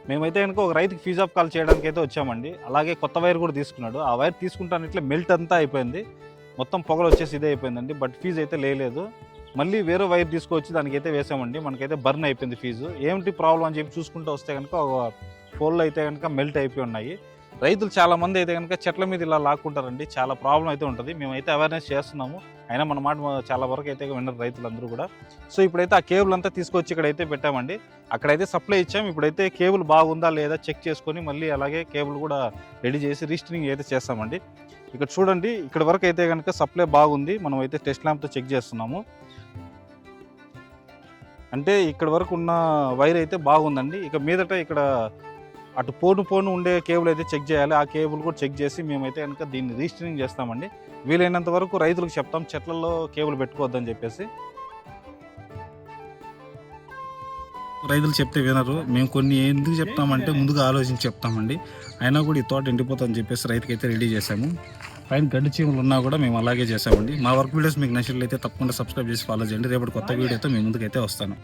మేమైతే కనుక ఒక రైతుకి ఫీజ్ ఆఫ్ కాల్ చేయడానికి అయితే వచ్చామండి. అలాగే కొత్త వైర్ కూడా తీసుకున్నాడు. ఆ వైర్ తీసుకుంటాను ఇట్లా మెల్ట్ అంతా అయిపోయింది. మొత్తం పొగలు వచ్చేసి ఇదే అయిపోయిందండి. బట్ ఫీజు అయితే లేదు. మళ్ళీ వేరే వైర్ తీసుకొచ్చి దానికైతే వేసామండి. మనకైతే బర్న్ అయిపోయింది ఫీజు. ఏమిటి ప్రాబ్లం అని చెప్పి చూసుకుంటూ వస్తే కనుక పోల్లు అయితే కనుక మెల్ట్ అయిపోయి ఉన్నాయి. రైతులు చాలామంది అయితే కనుక చెట్ల మీద ఇలా లాక్కుంటారండి. చాలా ప్రాబ్లం అయితే ఉంటుంది. మేమైతే అవేర్నెస్ చేస్తున్నాము. అయినా మన మాట చాలా వరకు అయితే విన్నారు రైతులందరూ కూడా. సో ఇప్పుడైతే ఆ కేబుల్ అంతా తీసుకొచ్చి ఇక్కడైతే పెట్టామండి. అక్కడైతే సప్లై ఇచ్చాం. ఇప్పుడైతే కేబుల్ బాగుందా లేదా చెక్ చేసుకొని మళ్ళీ అలాగే కేబుల్ కూడా రెడీ చేసి రీస్టరింగ్ అయితే చేస్తామండి. ఇక్కడ చూడండి, ఇక్కడ వరకు అయితే కనుక సప్లై బాగుంది. మనం అయితే టెస్ట్ ల్యాంప్తో చెక్ చేస్తున్నాము. అంటే ఇక్కడ వరకు ఉన్న వైర్ అయితే బాగుందండి. ఇక మీదట ఇక్కడ అటు పోను ఉండే కేబుల్ అయితే చెక్ చేయాలి. ఆ కేబుల్ కూడా చెక్ చేసి మేమైతే కనుక దీన్ని రీస్టరింగ్ చేస్తామండి. వీలైనంత వరకు రైతులకు చెప్తాం చెట్లలో కేబుల్ పెట్టుకోవద్దని చెప్పేసి. రైతులు చెప్తే వినరు. మేము కొన్ని ఎందుకు చెప్తామంటే ముందుగా ఆలోచించి చెప్తామండి. అయినా కూడా ఈ తోట ఎండిపోతుందని చెప్పేసి రైతుకైతే రెడీ చేశాము. పైన గడ్డి చీమలు ఉన్నా కూడా మేము అలాగే చేసామండి. మా వర్క్ వీడియోస్ మీకు నచ్చినట్లయితే తప్పకుండా సబ్స్క్రైబ్ చేసి ఫాలో చేయండి. రేపటి కొత్త వీడియోతో మీ ముందుకైతే వస్తాను.